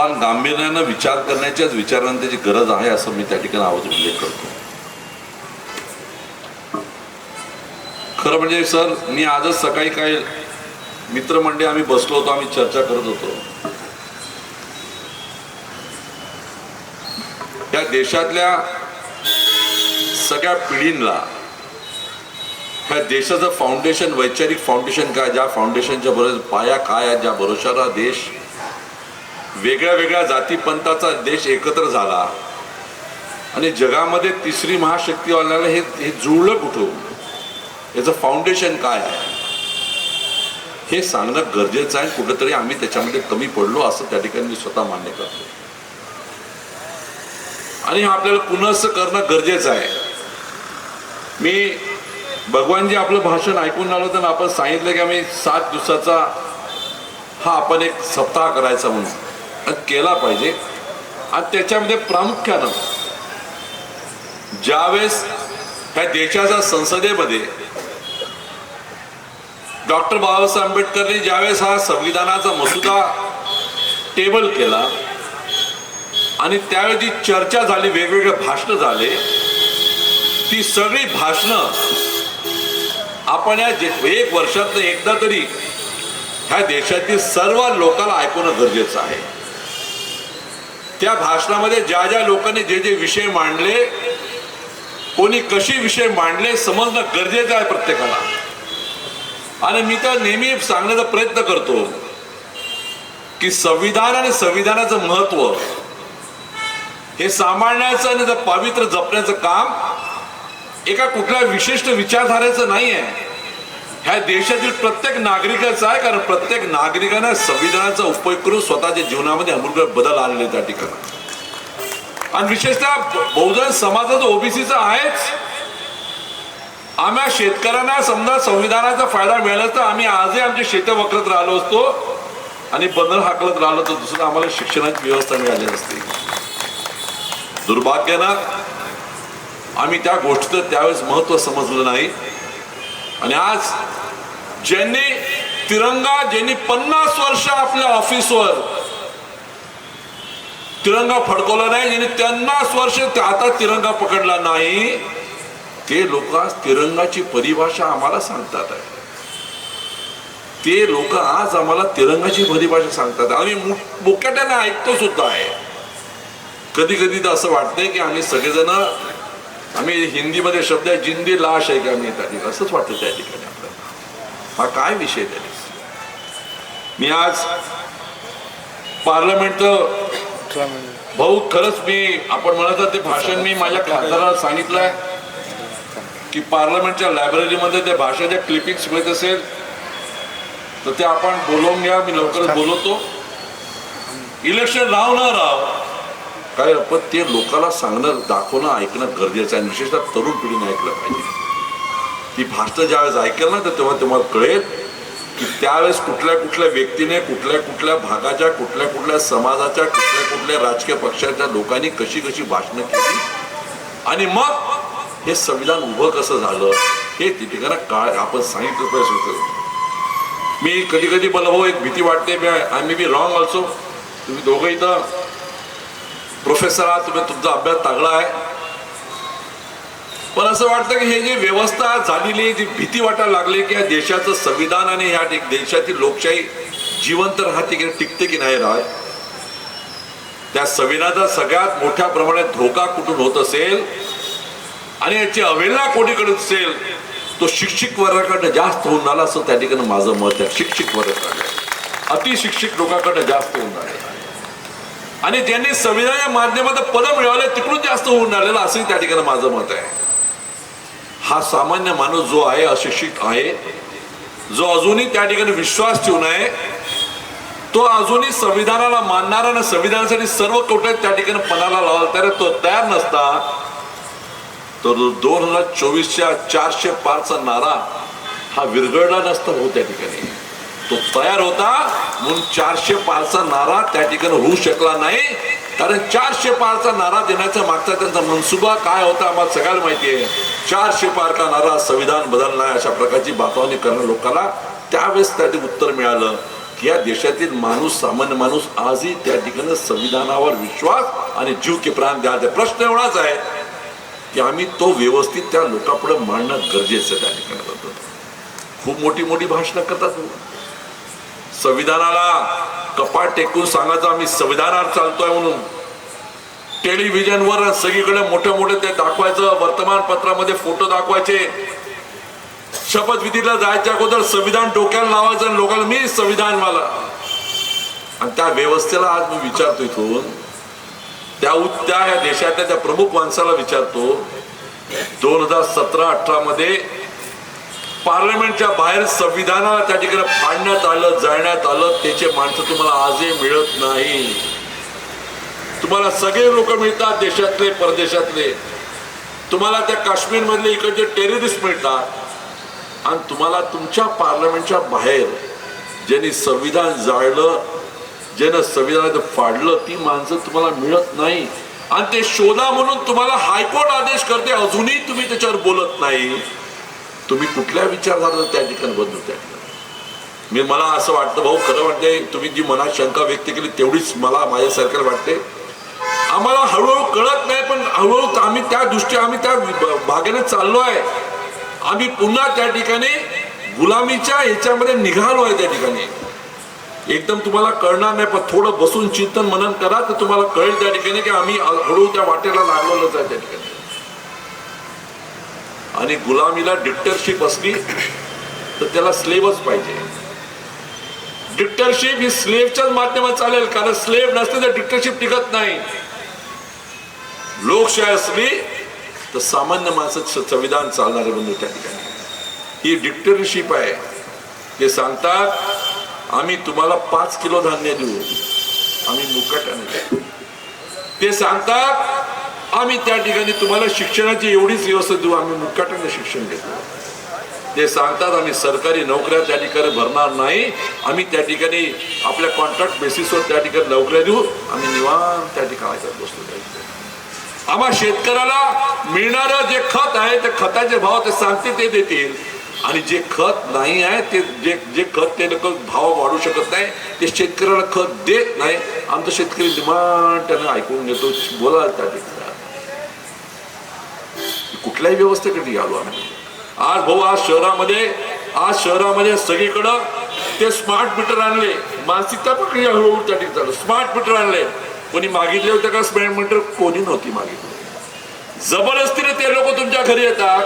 सौम्यभान गांभीर्यानं विचार करण्याच्याच विचारांना त्याची गरज आहे असं मी त्या ठिकाणी आवाज उल्लेख करतो. खरं म्हणजे सर, मी आजच सकाळी काही मित्रमंडळी आम्ही बसलो होतो, आम्ही चर्चा करत होतो. या देशातल्या सगळ्या पिढींना ह्या देशाचं फाउंडेशन, वैचारिक फाउंडेशन काय, ज्या फाउंडेशनच्या बरोबर पाया काय आहे, ज्या भरोशाला देश वेगळ्या वेगळ्या जातीपंथाचा देश एकत्र झाला आणि जगामध्ये तिसरी महाशक्ती वाल्याला हे जुळलं कुठं, याचं फाउंडेशन काय आहे हे सांगणं गरजेचं आहे. कुठेतरी आम्ही त्याच्यामध्ये कमी पडलो असं त्या ठिकाणी मी स्वतः मान्य करतो आणि आपल्याला पुन्हा असं करणं गरजेचं आहे. मी भगवानजी आपलं भाषण ऐकून आलो तर आपण सांगितलं की आम्ही 7 दिवसाचा हा आपण एक सप्ताह करायचा म्हणून केला पाहिजे. आणि त्याच्यामध्ये प्रामुख्यानं ज्यावेळेस ह्या देशाच्या संसदेमध्ये डॉक्टर बाबासाहेब आंबेडकरनी ज्यावेळेस हा संविधानाचा मसुदा टेबल केला आणि त्यावेळी जी चर्चा झाली, वेगवेगळे भाषणं झाले, ती सगळी भाषणं आपण या 1 वर्षात एकदा तरी ह्या देशातील सर्व लोकांना ऐकणं गरजेचं आहे. त्या भाषणामध्ये ज्या ज्या लोकांनी जे जे विषय मांडले, कोणी कशी विषय मांडले समजणं गरजेचं आहे प्रत्येकाला. आणि मी तर नेहमी सांगण्याचा प्रयत्न करतो की संविधान आणि संविधानाचं महत्व हे सांभाळण्याचं आणि पावित्र्य जपण्याचं काम एका कुठल्या विशिष्ट विचारधारेचं नाही आहे, ह्या देशातील प्रत्येक नागरिकाचं आहे. कारण प्रत्येक नागरिकांना संविधानाचा उपयोग करून स्वतःच्या जीवनामध्ये अमूल्य बदल आणले त्या ठिकाणी. आणि विशेषतः बहुजन समाजाचं ओबीसीचं आहेच. आम्हा शेतकऱ्यांना समजा संविधानाचा फायदा मिळाला तर आम्ही आजही आमचे शेत वखरत राहिलो असतो आणि बंधन हाकलत राहिलो तर दुसरं आम्हाला शिक्षणाची व्यवस्था मिळाली नसती. दुर्भाग्यानं आम्ही त्या गोष्टीचं त्यावेळेस महत्व समजलं नाही. आणि आज ज्यांनी 50 वर्ष आपल्या ऑफिसवर तिरंगा फडकवला नाही, ज्यांनी 50 वर्ष आता तिरंगा पकडला नाही, ते लोक आज तिरंगाची परिभाषा आम्हाला सांगतात आहे. ते लोक आज आम्हाला तिरंगाची परिभाषा सांगतात आणि मुख्यत्याने ऐकतो सुद्धा आहे. कधी कधी तर असं वाटतंय की आम्ही सगळेजण, आम्ही हिंदीमध्ये शब्द आहे जिंदी लाश आहे की आम्ही त्या ठिकाणी, असंच वाटतं त्या ठिकाणी आपल्याला. हा काय विषय त्याने. मी आज पार्लमेंटचं भाऊ, खरंच मी आपण म्हणत ते भाषण मी माझ्या खासदाराला सांगितलंय की पार्लमेंटच्या लायब्ररीमध्ये त्या भाषणाच्या क्लिपिंग्स मिळत असेल तर ते आपण बोलवून घ्या. मी लवकरच बोलवतो. इलेक्शन राव न राव काय, पण ते लोकांना सांगणं, दाखवणं, ऐकणं गरजेचं आहे. विशेषतः तरुण पिढीने ऐकलं पाहिजे. ती भाषणं ज्यावेळेस ऐकेल ना तर तेव्हा तुम्हाला कळेल की त्यावेळेस कुठल्या कुठल्या व्यक्तीने, कुठल्या कुठल्या भागाच्या, कुठल्या कुठल्या समाजाच्या, कुठल्या कुठल्या राजकीय पक्षाच्या लोकांनी कशी कशी भाषणं केली आणि मग हे संविधान उभं कसं झालं हे ठिकाणा काळ आपण सांगितलं पाहिजे. मी कधी कधी मला भाऊ एक भीती वाटते, I may be wrong also. तुम्ही दोघं इथं प्रोफेसर आहात, तुम्ही तुमचा अभ्यास चांगला आहे, पण असं वाटतं की हे जी व्यवस्था झालेली, जी भीती वाटायला लागली की या देशाचं संविधान आणि ह्या देशातील लोकशाही जिवंत राहते की टिकते की नाही राहत, त्या संविधानाचा सगळ्यात मोठ्या प्रमाणात धोका कुठून होत असेल आणि याची अवहेलना कोणीकडे असेल तो शिक्षित वर्गाकडनं जास्त होऊन आला असं त्या ठिकाणी माझं मत आहे. शिक्षित वर्गाकडे, अतिशिक्षित लोकांकडनं जास्त होऊन आलेलं आहे आणि ज्यांनी संविधानाच्या माध्यमातून पद मिळवले तिकडून जास्त होऊन आलेलं असंही त्या ठिकाणी माझं मत आहे. हा सामान्य माणूस जो आहे, अशिक्षित आहे, जो अजूनही त्या ठिकाणी विश्वास ठेवून आहे, तो अजूनही संविधानाला मानणारा आणि संविधानासाठी सर्व कोटे त्या ठिकाणी पणाला लावायला तर तो तयार नसता तर 2024च्या 400 पारचा नारा हा विरघळला नसता हो त्या ठिकाणी. तो तयार होता म्हणून 400 पारचा नारा त्या ठिकाणी होऊ शकला नाही. कारण 400 पारचा नारा देण्याचा मागचा त्यांचा मनसुबा काय होता आम्हाला सगळ्याला माहिती आहे. 400 पार का नारा संविधान बदलणार अशा प्रकारची बातवणी करणं लोकांना त्यावेळेस त्याचे उत्तर मिळालं या देशातील माणूस, सामान्य माणूस आजही त्या ठिकाणी संविधानावर विश्वास आणि जीव के प्राण द्यायचा. प्रश्न एवढाच आहे की आम्ही तो व्यवस्थित त्या लोकांपुढे मांडणं गरजेचं त्या ठिकाणी होतं. खूप मोठी मोठी भाषणं करतात, संविधानाला कपाट टेकून सांगायचं आम्ही संविधानावर चालतोय म्हणून. टेलिव्हिजनवर सगळीकडे मोठे मोठे ते दाखवायचं, वर्तमानपत्रामध्ये फोटो दाखवायचे. शपथविधीला जायच्या अगोदर संविधान डोक्याला लावायचं आणि लोकांना मी संविधानवाला. आणि त्या व्यवस्थेला आज मी विचारतो इथून त्या या देशातल्या त्या प्रमुख माणसाला विचारतो, 2017-18 मध्ये पार्लमेंटच्या बाहेर संविधानाला त्या ठिकाणी फाडण्यात आलं, जाळण्यात आलं. त्याचे माणसं तुम्हाला आजही मिळत नाही. तुम्हाला सगळे लोक मिळतात, देशातले परदेशातले. तुम्हाला त्या काश्मीर मधले इकडचे टेररिस्ट मिळतात. आणि तुम्हाला तुमच्या पार्लमेंटच्या बाहेर ज्यांनी संविधान जाळलं, ज्यानं संविधान फाडलं, ती माणसं तुम्हाला मिळत नाही. आणि ते शोधा म्हणून तुम्हाला हायकोर्ट आदेश करते, अजूनही तुम्ही त्याच्यावर बोलत नाही. तुम्ही कुठल्या विचारधारा त्या ठिकाणी बदलू. त्या ठिकाणी मला असं वाटतं भाऊ, खरं वाटते तुम्ही जी मनात शंका व्यक्त केली तेवढीच मला माझ्यासारख्याला वाटते. आम्हाला हळूहळू कळत नाही, पण हळूहळू आम्ही त्या भागाने चाललो आहे. आम्ही पुन्हा त्या ठिकाणी गुलामीच्या ह्याच्यामध्ये निघालो आहे. त्या ठिकाणी एकदम तुम्हाला कळणार नाही, पण थोडं बसून चिंतन मनन करा तर तुम्हाला कळेल त्या ठिकाणी की आम्ही हळूहळू त्या वाटेला लागलेलोच आहे त्या ठिकाणी. आणि गुलामीला डिक्टरशिप असली तर त्याला स्लेवच पाहिजे. डिक्टरशिप ही स्लेवच्याच माध्यमात चालेल, कारण स्लेव नसले तर डिक्टरशिप टिकत नाही. लोकशाही असली तर सामान्य माणसाचं संविधान चालणारे बंधू त्या ठिकाणी. ही डिक्टरशिप आहे. ते सांगतात आम्ही तुम्हाला 5 किलो धान्य देऊ, आम्ही मुकाट्याने. ते सांगतात आम्ही त्या ठिकाणी तुम्हाला शिक्षणाची एवढीच व्यवस्था देऊ, आम्ही मुकाट्याने शिक्षण देतो. ते सांगतात आम्ही सरकारी नोकऱ्या त्या ठिकाणी भरणार नाही, आम्ही त्या ठिकाणी आपल्या कॉन्ट्रॅक्ट बेसिसवर त्या ठिकाणी नोकऱ्या देऊ, आम्ही निवांत त्या ठिकाणी बसतो. आम्हा शेतकऱ्याला मिळणारं जे खत आहे ते खताचे भाव ते सांगते ते देतील. आणि जे खत नाही आहे ते जे खत ते लोक भाव वाढू शकत नाही, ते शेतकऱ्याला खत देत नाही. आमचं शेतकरी डिमांड त्यानं ऐकून घेतो, बोला त्या ठिकाणी. कुठल्याही व्यवस्थेकडे आलो आम्ही. आज भाऊ आज शहरामध्ये सगळीकडं ते स्मार्ट मीटर आणले. मानसिकता पण हळूहळू त्या ठिकाणी स्मार्ट मीटर आणले. कोणी मागितले होते का स्मार्ट मीटर? कोणी नव्हती मागितली. जबरदस्तीने ते लोक तुमच्या घरी येतात,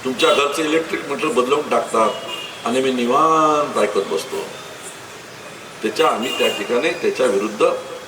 तुमच्या घरचं इलेक्ट्रिक मीटर बदलवून टाकतात आणि मी निवांत ऐकत बसतो. आम्ही त्या ठिकाणी त्याच्या विरुद्ध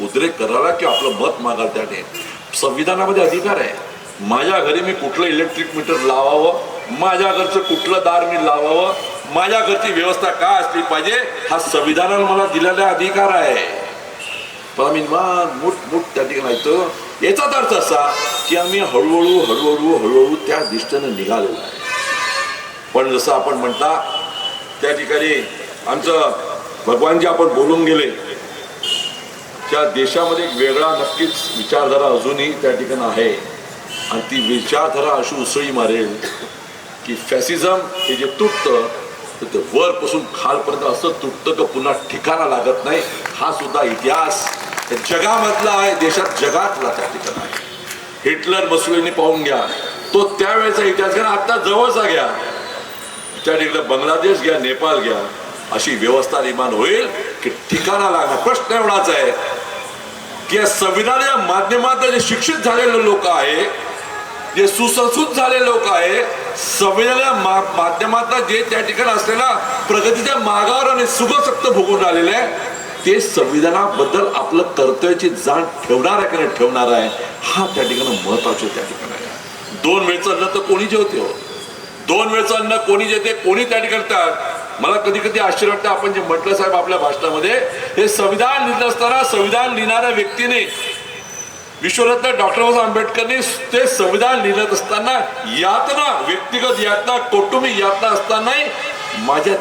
उद्रेक करायला किंवा आपलं मत मागायला त्याने संविधानामध्ये अधिकार आहे. माझ्या घरी मी कुठलं इलेक्ट्रिक मीटर लावावं, माझ्या घरचं कुठलं दार मी लावावं, माझ्या घरची व्यवस्था काय असली पाहिजे, हा संविधानाने मला दिलेला अधिकार आहे. पण आम्ही मोठ त्या ठिकाणी ऐकतो. याचाच अर्थ असा की आम्ही हळूहळू त्या दिशेने निघालेलो आहे. पण जसं आपण म्हणता त्या ठिकाणी आमचं भगवानजी आपण बोलून गेले, त्या देशामध्ये एक वेगळा नक्कीच विचारधारा अजूनही त्या ठिकाणी आहे. आणि ती विचारधारा अशी उसळी मारेल की फॅसिझम हे जे तुटतं तर ते वरपासून खालपर्यंत असं तुटतं की पुन्हा ठिकाणा लागत नाही. हा सुद्धा इतिहास जगामधला आहे, देशात जगातला त्या ठिकाणी आहे. हिटलर मुसोलिनी पाहून घ्या, तो त्यावेळेचा इतिहास घ्या, आता जवळचा घ्या. त्या ठिकाणी बांगलादेश घ्या, नेपाळ घ्या, अशी व्यवस्था निर्माण होईल की ठिकाणा लागणार. प्रश्न एवढाच आहे की या संविधानाच्या माध्यमात जे शिक्षित झालेले लोक आहे, जे सुसंस्कृत झालेले लोक आहे, संविधानाच्या माध्यमात जे त्या ठिकाणी असलेला प्रगतीच्या मागावर आणि सुखसक्त भोगून आलेले आहे, ते संविधानाबद्दल आपलं कर्तव्याची जाण ठेवणार आहे की नाही ठेवणार आहे, हा त्या ठिकाणी महत्वाचे त्या ठिकाणी आहे. 2 वेळचं अन्न तर कोणी जेवते हो, 2 वेळचं अन्न कोणी जेवते, कोणी त्या ठिकाणी. मला कधी कधी आश्चर्य वाटतं, आपण जे म्हटलं साहेब आपल्या भाषणामध्ये, हे संविधान लिहित असताना संविधान लिहिणाऱ्या व्यक्तीने, विश्वरत्न डॉक्टर बाबासाहेब आंबेडकरने ते संविधान लिहित असताना यातना, व्यक्तिगत यातना, कौटुंबिक यातना असतानाही माझ्या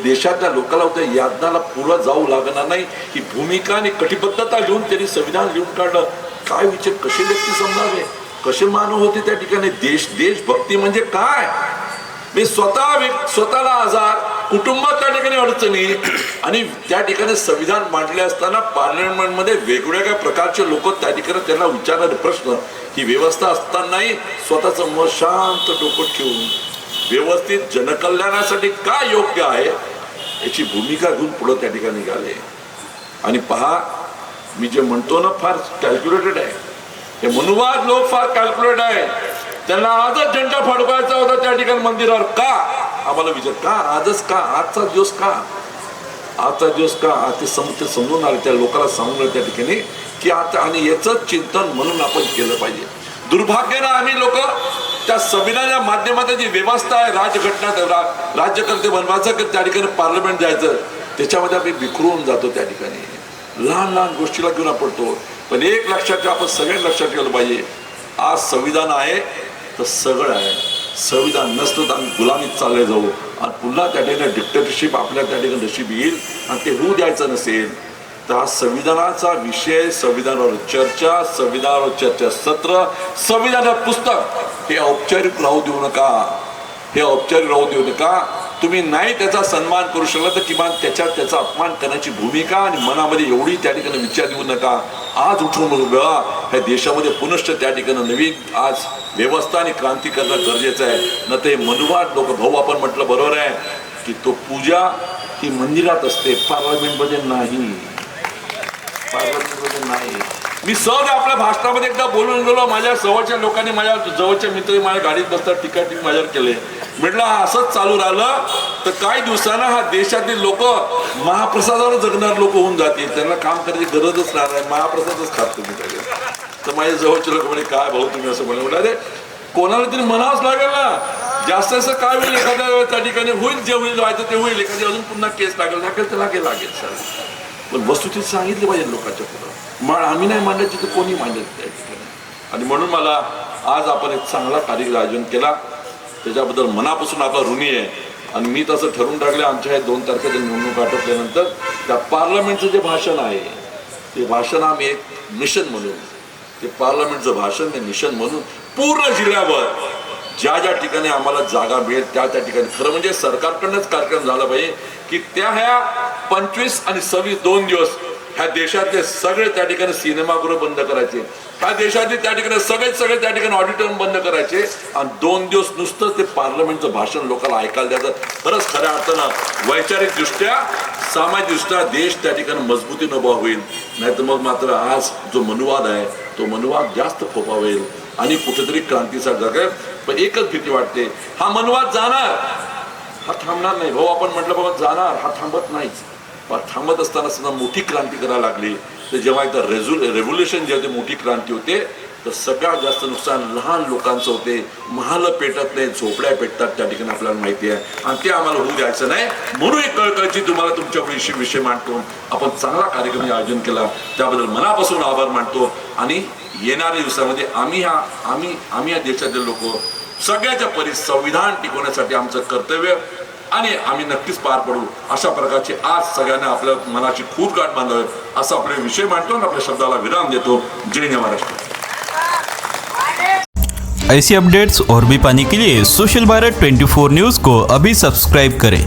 देशातल्या लोकांना होत्या यातनाला पुढं जाऊ लागणार नाही ही भूमिका आणि कटिबद्धता लिहून त्यांनी संविधान लिहून काढलं. काय विचार, कसे व्यक्ती समजावे, कसे मानव होते त्या ठिकाणी. देशभक्ती म्हणजे काय? मी स्वतःला आजार कुटुंबात त्या ठिकाणी अडचणी आणि त्या ठिकाणी संविधान मांडले असताना पार्लमेंटमध्ये वेगवेगळ्या प्रकारचे लोक त्या ठिकाणी त्यांना विचारणारे प्रश्न, ही व्यवस्था असतानाही स्वतःचं मत शांत डोकं ठेवून व्यवस्थित जनकल्याणासाठी काय योग्य आहे याची भूमिका घेऊन पुढे त्या ठिकाणी निघाले. आणि पहा, मी जे म्हणतो ना, फार कॅल्क्युलेटेड आहे हे मनुवाद लोक, फार कॅल्क्युलेट आहे. त्यांना आजच झेंडा फडकवायचा होता त्या ठिकाणी मंदिरावर. का आम्हाला विचार, का आजच, का आजचा दिवस, का आजचा दिवस, का ते समजून आले, त्या लोकांना सांगून त्या ठिकाणी की आता, आणि याचं चिंतन म्हणून आपण केलं पाहिजे. दुर्भाग्यानं आम्ही लोक त्या संविधानाच्या माध्यमातून जी व्यवस्था आहे, राजघटना, राज्यकर्ते बनवायचं, त्या ठिकाणी पार्लमेंट जायचं, त्याच्यामध्ये आम्ही बिखरून जातो. त्या ठिकाणी लहान लहान गोष्टीला घेऊन पडतो. पण एक लक्षात ठेवा, आपण सगळ्यांनी लक्षात ठेवलं पाहिजे, आज संविधान आहे तर सगळं आहे. संविधान नसतं तर आम्ही गुलामीत चालले जाऊ आणि पुन्हा त्या ठिकाणी डिक्टेटरशिप आपल्या त्या ठिकाणी नशीब येईल आणि ते होऊ द्यायचं नसेल. तर हा संविधानाचा विषय, संविधानावर चर्चा सत्र, संविधानाचं पुस्तक हे औपचारिक राहू देऊ नका. हे औपचारिक राहू देऊ नका. तुम्ही नाही त्याचा सन्मान करू शकला तर किमान त्याचा अपमान करण्याची भूमिका आणि मनामध्ये एवढी त्या ठिकाणी विचार देऊ नका. आज उठून बघा, ह्या देशामध्ये पुनश्च त्या ठिकाणी नवीन आज व्यवस्था आणि क्रांती करणं गरजेचं आहे. न ते मनुवाद लोक, भाऊ आपण म्हटलं बरोबर आहे की तो पूजा ही मंदिरात असते, पार्लमेंटमध्ये नाही. पार्लमेंटमध्ये नाही. मी सहज आपल्या भाषणामध्ये एकदा बोलून गेलो, माझ्या जवळच्या लोकांनी, माझ्या जवळच्या मित्र माझ्या गाडीत बसतात, टीका माझ्यावर केले. म्हटलं असंच चालू राहिलं तर काही दिवसांना हा देशातील लोक महाप्रसादावर जगणार लोक होऊन जातील. त्यांना काम करायची गरजच नाही, महाप्रसादच खात तुम्ही सगळे. तर माझ्या जवळचे लोक म्हणे, काय भाऊ तुम्ही असं म्हणे. म्हटलं, अरे कोणाला तरी म्हणावंच लागेल ना. जास्त असं काय होईल, एखाद्या त्या ठिकाणी होईल, जे होईल व्हायचं ते होईल, एखादी अजून पुन्हा केस लागेल लागेल सर. पण वस्तुस्थिती सांगितली पाहिजे लोकांच्या पुढं. आम्ही नाही मांडायची तर कोणी मांडेल त्या ठिकाणी. आणि म्हणून मला आज आपण एक चांगला कार्यक्रम आयोजन केला, त्याच्याबद्दल मनापासून आपला ऋणी आहे. आणि मी तसं ठरवून टाकलं, आमच्या हे 2 तारखेच्या निवडणूक आटोपल्यानंतर त्या पार्लमेंटचं जे भाषण आहे ते भाषण आम्ही एक मिशन म्हणून, ते पार्लमेंटचं भाषण ते मिशन म्हणून पूर्ण जिल्ह्यावर ज्या ज्या ठिकाणी आम्हाला जागा मिळेल त्या ठिकाणी, खरं म्हणजे सरकारकडनंच कार्यक्रम झाला पाहिजे की त्या ह्या 25 आणि 26 2 दिवस ह्या देशातले सगळे त्या ठिकाणी सिनेमागृह बंद करायचे, ह्या देशातले त्या ठिकाणी सगळे त्या ठिकाणी ऑडिटोरियम बंद करायचे आणि 2 दिवस नुसतं ते पार्लमेंटचं भाषण लोकांना ऐकायला द्यायचं. खरंच खऱ्या अर्थानं वैचारिक दृष्ट्या, सामाजिक दृष्ट्या देश त्या ठिकाणी मजबूतीनं उभा होईल. नाही तर मग मात्र आज जो मनुवाद आहे तो मनुवाद जास्त फोफावेल आणि कुठेतरी क्रांतीचा जगेल. पण एकच भीती वाटते, हा मनुवाद जाणार, हा थांबणार नाही. भाऊ आपण म्हटलं बाबा जाणार, हा थांबत नाहीच. पण थांबत असताना सुद्धा मोठी क्रांती करायला लागली तर जेव्हा एकदा रेव्होल्युशन जे होते, मोठी क्रांती होते, तर सगळ्यात जास्त नुकसान लहान लोकांचं होते. महाल पेटत नाही, झोपड्या पेटतात त्या ठिकाणी आपल्याला माहिती आहे. आणि ते आम्हाला होऊ द्यायचं नाही. म्हणून एक कळकळीची तुम्हाला तुमच्या विषय मांडतो. आपण चांगला कार्यक्रम आयोजन केला त्याबद्दल मनापासून आभार मानतो. आणि येणाऱ्या दिवसामध्ये आम्ही या देशातील लोक सगळ्याच्या परी संविधान टिकवण्यासाठी आमचं कर्तव्य आणि आम्ही नक्कीच पार पडू अशा प्रकारचे आज सगळ्यांना आपल्या मनाची खूप गाठ बांधावी असा आपले विषय मांडतो आणि आपल्या शब्दाला विराम देतो. जय हिंद महाराष्ट्र. ऐसी अपडेट्स और भी पाने के लिए सोशल भारत 24 न्यूज़ को अभी सब्सक्राइब करें.